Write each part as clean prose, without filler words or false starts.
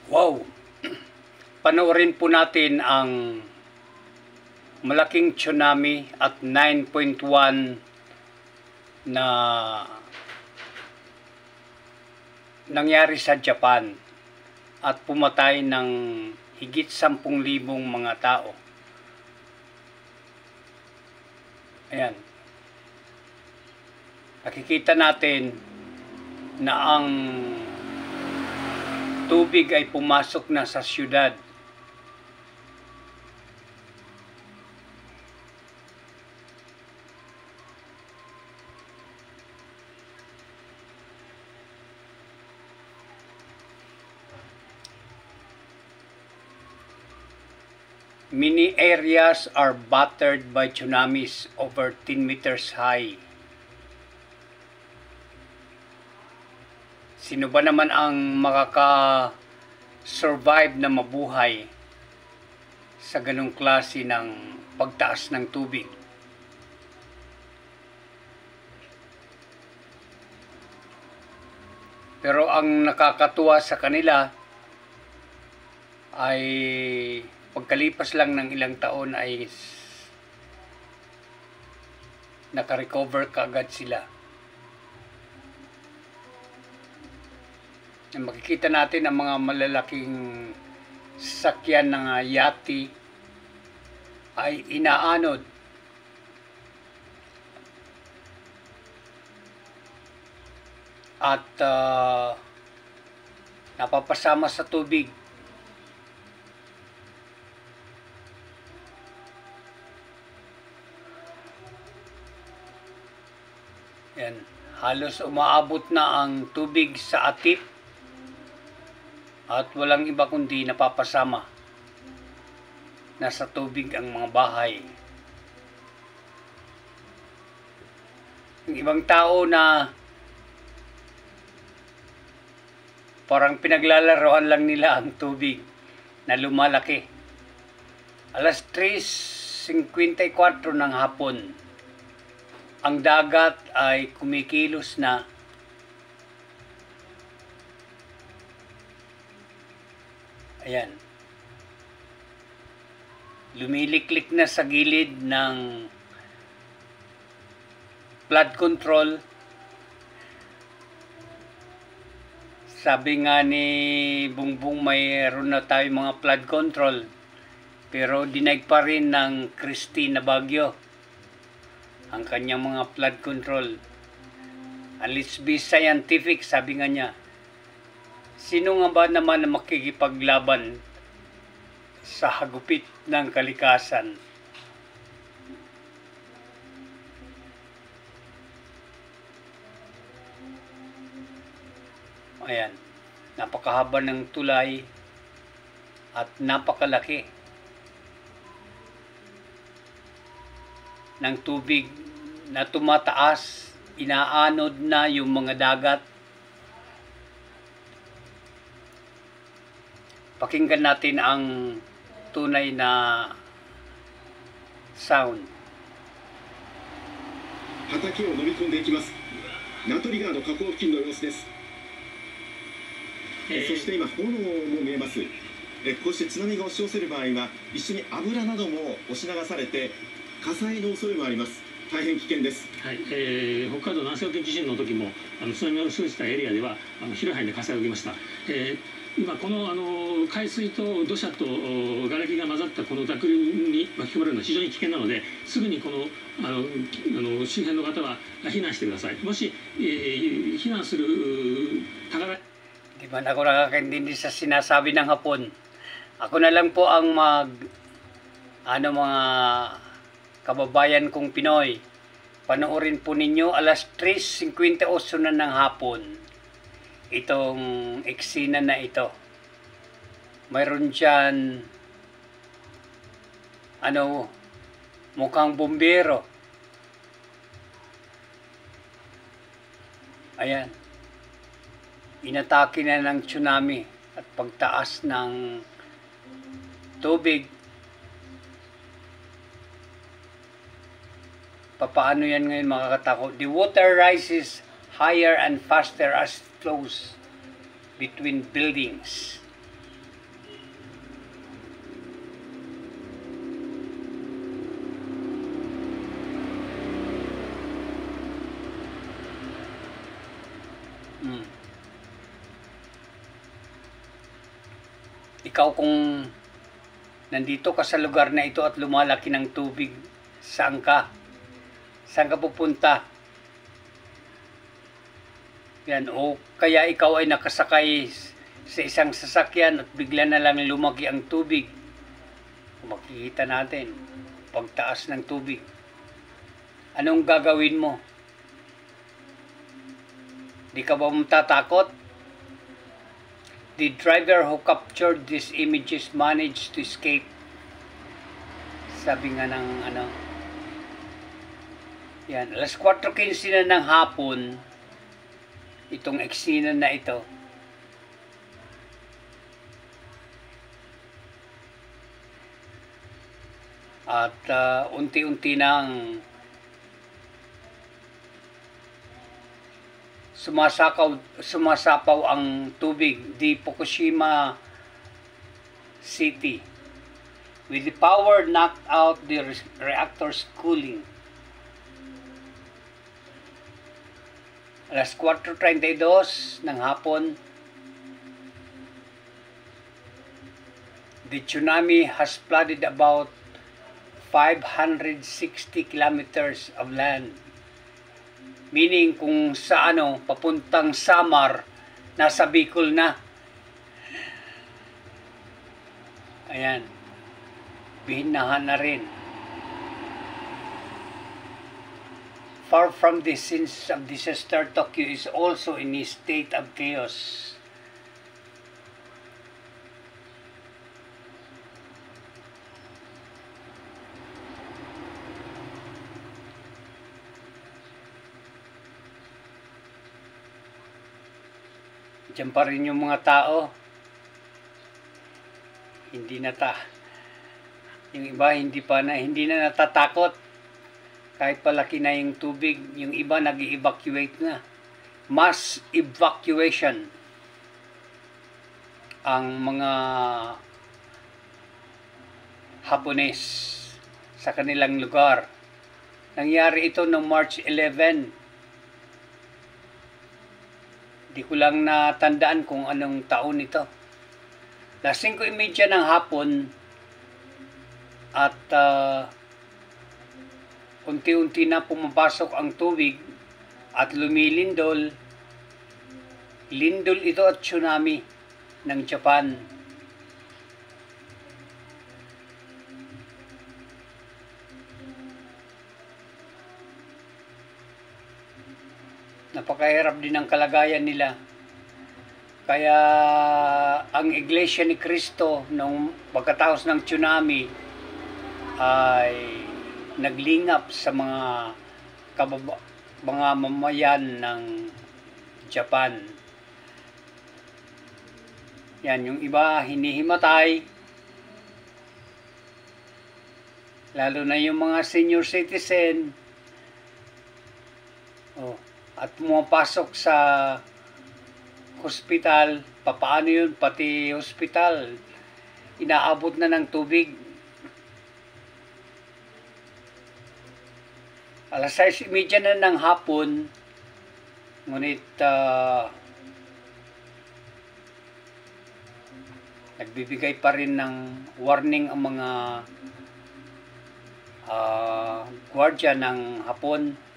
Wow! Panoorin po natin ang malaking tsunami at 9.1 na nangyari sa Japan at pumatay ng higit 10,000 mga tao. Ayan. Nakikita natin na ang tubig ay pumasok na sa syudad. Many areas are battered by tsunamis over 10 meters high. Sino ba naman ang makaka-survive na mabuhay sa ganong klase ng pagtaas ng tubig? Pero ang nakakatuwa sa kanila ay pagkalipas lang ng ilang taon ay nakarecover kaagad sila. Makikita natin ang mga malalaking sasakyan ng yati ay inaanod at napapasama sa tubig. Yan, halos umaabot na ang tubig sa atip at walang iba kundi napapasama. Nasa tubig ang mga bahay. Yung ibang tao na parang pinaglalaroan lang nila ang tubig na lumalaki. Alas 3:54 ng hapon, ang dagat ay kumikilos na. Ayan. Lumiliklik na sa gilid ng flood control. Sabi nga ni Bongbong mayroon na tayo mga flood control. Pero dinaig pa rin ng Christine na Bagyo ang kanyang mga flood control. And let's be scientific, sabi nga niya. Sino nga ba naman na makikipaglaban sa hagupit ng kalikasan? Ayan, napakahaba ng tulay at napakalaki ng tubig na tumataas, inaanod na yung mga dagat. Pakinggan natin ang tunay na sound. 畑を飲み込んでいきます。名取川の河口付近の様子です。そして今炎も見えます。こうして津波が押し寄せる場合は一緒に油なども押し流されて火災の恐れもあります。大変危険です。はい、北海道南西沖地震の時も津波を生じたエリアでは広い範囲で火災を受けました。今この海水と土砂と瓦礫が混ざったこの濁流に巻き込まれるのは非常に危険なので、すぐにこの周辺の方は避難してください。もし、避難する宝 Di ba ako nakakaintindi sa sinasabi ng Hapon? Ako na lang po ang mga kababayan kong Pinoy. Panoorin po ninyo alas 3:58 na ng hapon itong eksena na ito. Mayroon dyan mukhang bumbero. Ayan. Inatake na ng tsunami at pagtaas ng tubig. Papaano yan ngayon makakatakot? The water rises higher and faster as it flows between buildings. Ikaw kung nandito ka sa lugar na ito at lumalaki ng tubig, saan ka? Saan ka pupunta? Yan, o kaya ikaw ay nakasakay sa isang sasakyan at bigla na lang lumaki ang tubig. Makikita natin, pagtaas ng tubig. Anong gagawin mo? Di ka ba matatakot? The driver who captured these images managed to escape. Sabi nga ng yan, alas 4:15 na ng hapon, itong eksena na ito. At unti-unti nang sumasapaw ang tubig di Fukushima City with the power knocked out the reactor's cooling. Alas 4:32 ng hapon, the tsunami has flooded about 560 kilometers of land. Meaning kung sa papuntang Samar, nasa Bicol na. Ayan. Bihinahan na rin. Far from the scenes of disaster, Tokyo is also in a state of chaos. Diyan pa rin yung mga tao. Yung iba hindi na natatakot. Kahit palaki na yung tubig, yung iba nag-evacuate na. Mass evacuation ang mga Hapones sa kanilang lugar. Nangyari ito noong March 11. Di ko lang natandaan kung anong taon ito. Alas 5:30 ng hapon at unti-unti na pumapasok ang tubig at lumilindol. Lindol ito at tsunami ng Japan. Napakahirap din ang kalagayan nila. Kaya ang Iglesia ni Cristo nung pagkatapos ng tsunami ay naglingap sa mga mamayan ng Japan. Yan, yung iba hinihimatay. Lalo na yung mga senior citizen. At pumapasok sa hospital, papaano yun? Pati hospital, inaabot na ng tubig. Alas 6:30 na ng hapon, ngunit nagbibigay pa rin ng warning ang mga gwardiya ng Hapon.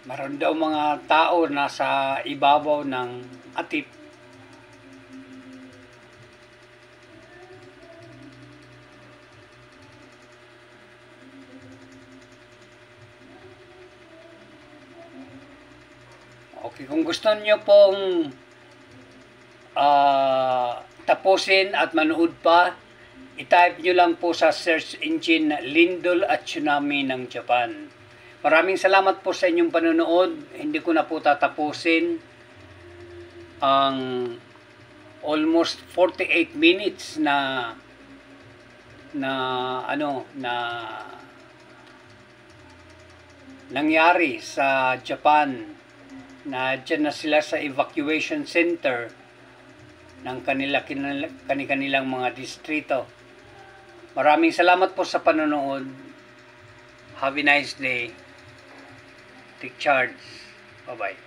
Maroon daw mga tao nasa ibabaw ng atip. Okay, kung gusto niyo pong tapusin at manood pa, i-type nyo lang po sa search engine Lindol at Tsunami ng Japan. Maraming salamat po sa inyong panonood. Hindi ko na po tatapusin ang almost 48 minutes na nangyari sa Japan, na dyan na sila sa evacuation center ng kanilang mga distrito. Maraming salamat po sa panonood. Have a nice day. Take charge. Bye-bye.